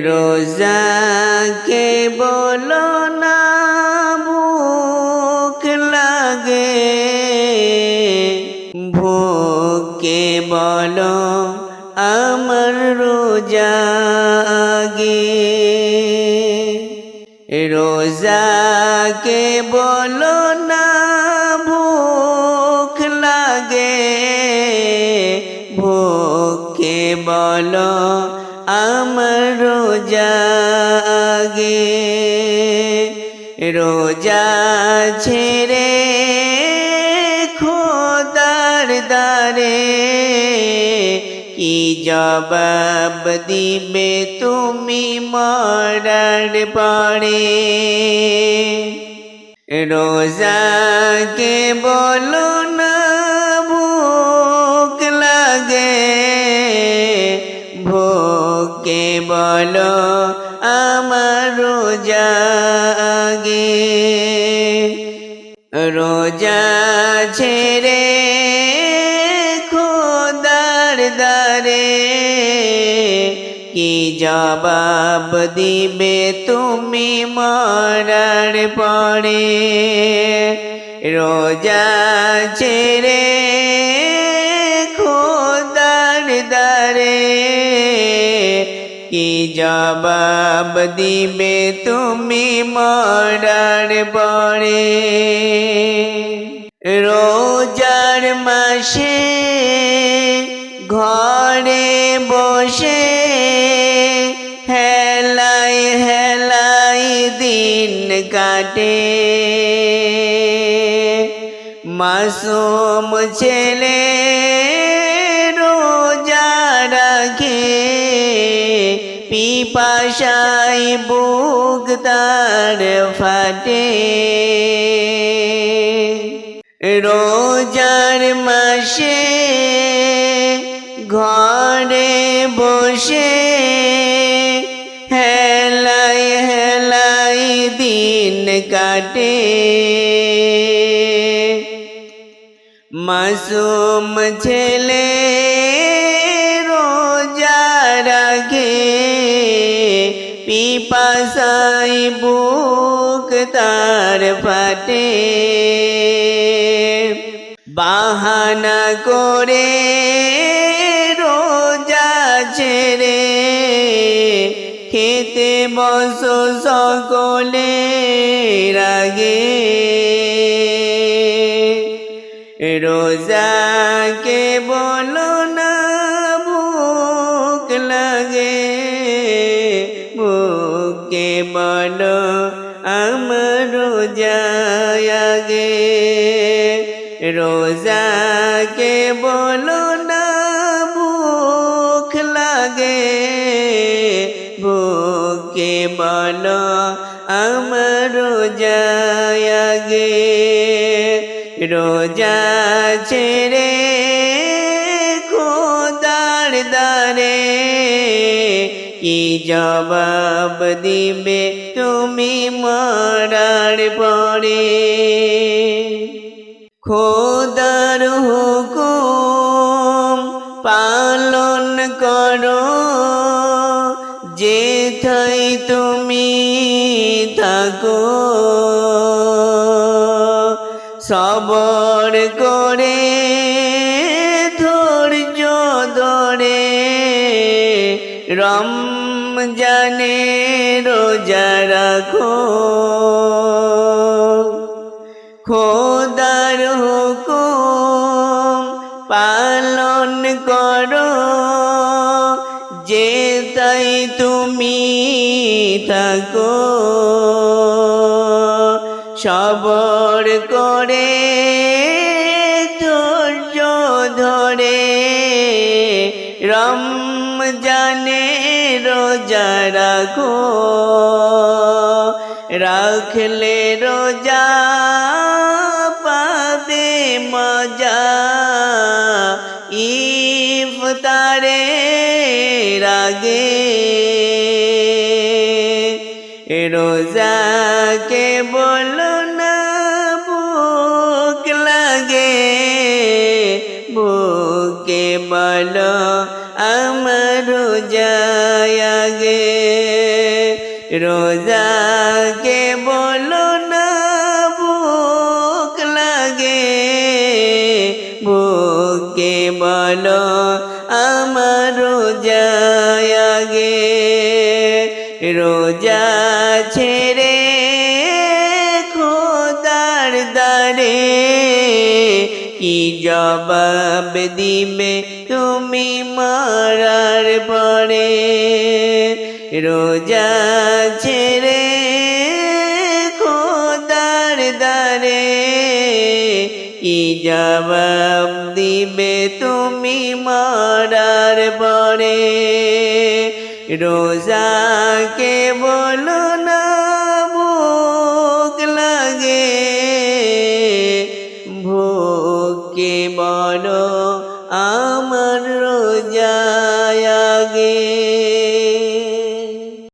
রোজাকে বলো না ভুখ লাগে, ভুখকে বলো আমার রোজা আগে। রোজাকে বলো না ভুখ লাগে, ভুখকে বলো আমার রোজা আগে। রোজা ছেড়ে খোদার দ্বারে কি জবাব দিবে তুমি মরার পরে? রোজাকে বলো না ভুখ লাগে, ভুখকে বলো আমার রোজা আগে। রোজা ছেড়ে খোদার দ্বারে কি জবাব দিবে তুমি মরার পরে? রোজা ছেড়ে খোদার দ্বারে কি জবাব দিবে তুমি মরার পরে? রোজার মাসে ঘরে বসে হেলাই হেলাই দিন কাটে, মাসুম ছেলে রোজা রাখে, পিপাসায় বুক তার ফাটে। রোজার মাসে ঘরে বসে হেলাই হেলাই দিন কাটে, মাসুম ছেলে রোজা রাখে, পিপাসায় বুক তার ফাটে। বাহানা করে রোজা ছেড়ে খেতে বসো সকলে রাগে। রোজাকে বলো না ভুখ লাগে, ভুখকে বলো আমার রোজা আগে। রোজাকে বলো না ভুখ লাগে, ভুখকে বলো আমার রোজা আগে। রোজা ছেড়ে খোদার দ্বারে কি জবাব দিবে তুমি মরার পরে? খোদার হুকুম পালন করো যেথায় তুমি থাকো, সবর করে ধৈর্য ধরে রমজানে রোজা রাখো। খোদার হুকুম পালন করো যেথায় তুমি থাকো, সবর করে ধৈর্য ধরে রমজানে রোজা রাখো। রাখলে রোজা পাবে মজা ইফতারের আগে। রোজাকে বলো না ভুখ লাগে, ভুখকে বলো আমার রোজা আগে। রোজাকে বলো না ভুক লাগে, ভুককে বলো আমার রোজা আগে। রোজা ছেড়ে খোদার দ্বারে কি জবাব দিবে তুমি মারার পরে? রোজা ছেড়ে খোদার দ্বারে কি জবাব দিবে তুমি মারার পরে? রোজাকে বলো না